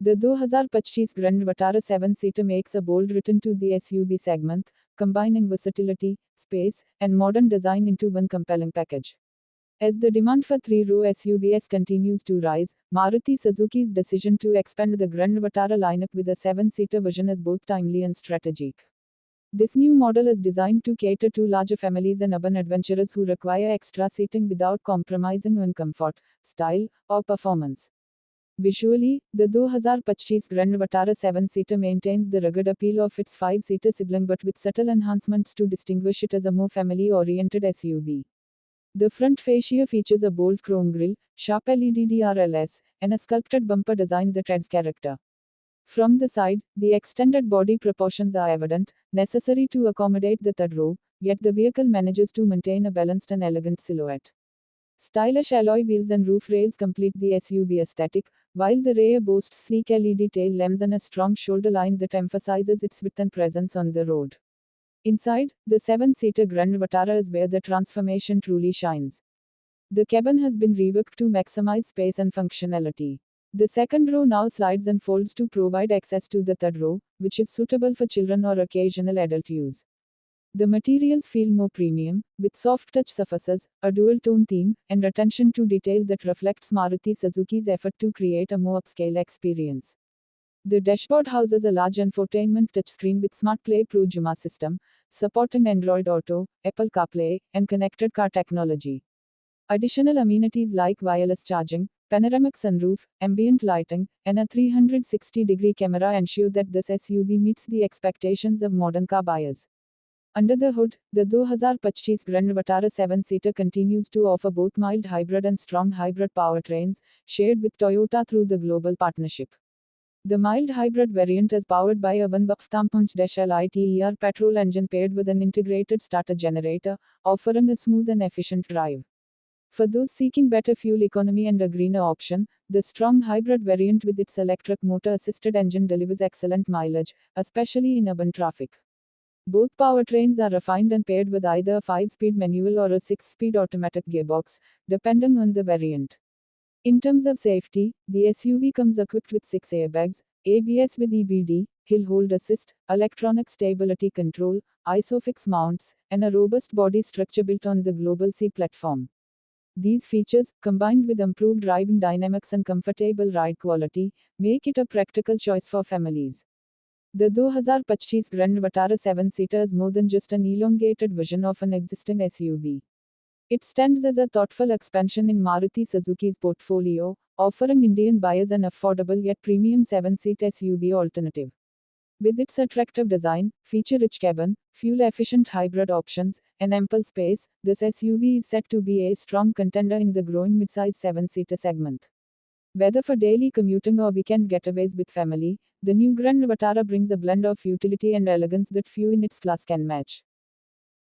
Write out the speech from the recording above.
The 2025 Grand Vitara 7-seater makes a bold return to the SUV segment, combining versatility, space, and modern design into one compelling package. As the demand for three-row SUVs continues to rise, Maruti Suzuki's decision to expand the Grand Vitara lineup with a 7-seater version is both timely and strategic. This new model is designed to cater to larger families and urban adventurers who require extra seating without compromising on comfort, style, or performance. Visually, the 2025 Grand Vitara 7-seater maintains the rugged appeal of its 5-seater sibling but with subtle enhancements to distinguish it as a more family-oriented SUV. The front fascia features a bold chrome grille, sharp LED DRLS, and a sculpted bumper design that adds character. From the side, the extended body proportions are evident, necessary to accommodate the third row, yet the vehicle manages to maintain a balanced and elegant silhouette. Stylish alloy wheels and roof rails complete the SUV aesthetic, while the rear boasts sleek LED tail lamps and a strong shoulder line that emphasizes its width and presence on the road. Inside, the 7-seater Grand Vitara is where the transformation truly shines. The cabin has been reworked to maximize space and functionality. The second row now slides and folds to provide access to the third row, which is suitable for children or occasional adult use. The materials feel more premium, with soft touch surfaces, a dual-tone theme, and attention to detail that reflects Maruti Suzuki's effort to create a more upscale experience. The dashboard houses a large infotainment touchscreen with SmartPlay Pro Juma system, supporting Android Auto, Apple CarPlay, and connected car technology. Additional amenities like wireless charging, panoramic sunroof, ambient lighting, and a 360-degree camera ensure that this SUV meets the expectations of modern car buyers. Under the hood, the 2025 Grand Vitara 7-seater continues to offer both mild hybrid and strong hybrid powertrains, shared with Toyota through the global partnership. The mild hybrid variant is powered by a 1.5-liter petrol engine paired with an integrated starter generator, offering a smooth and efficient drive. For those seeking better fuel economy and a greener option, the strong hybrid variant with its electric motor-assisted engine delivers excellent mileage, especially in urban traffic. Both powertrains are refined and paired with either a 5-speed manual or a 6-speed automatic gearbox, depending on the variant. In terms of safety, the SUV comes equipped with 6 airbags, ABS with EBD, hill hold assist, electronic stability control, ISOFIX mounts, and a robust body structure built on the Global C platform. These features, combined with improved driving dynamics and comfortable ride quality, make it a practical choice for families. The 2025 Grand Vitara 7-seater is more than just an elongated version of an existing SUV. It stands as a thoughtful expansion in Maruti Suzuki's portfolio, offering Indian buyers an affordable yet premium 7-seat SUV alternative. With its attractive design, feature-rich cabin, fuel-efficient hybrid options, and ample space, this SUV is set to be a strong contender in the growing midsize 7-seater segment. Whether for daily commuting or weekend getaways with family, the new Grand Vitara brings a blend of utility and elegance that few in its class can match.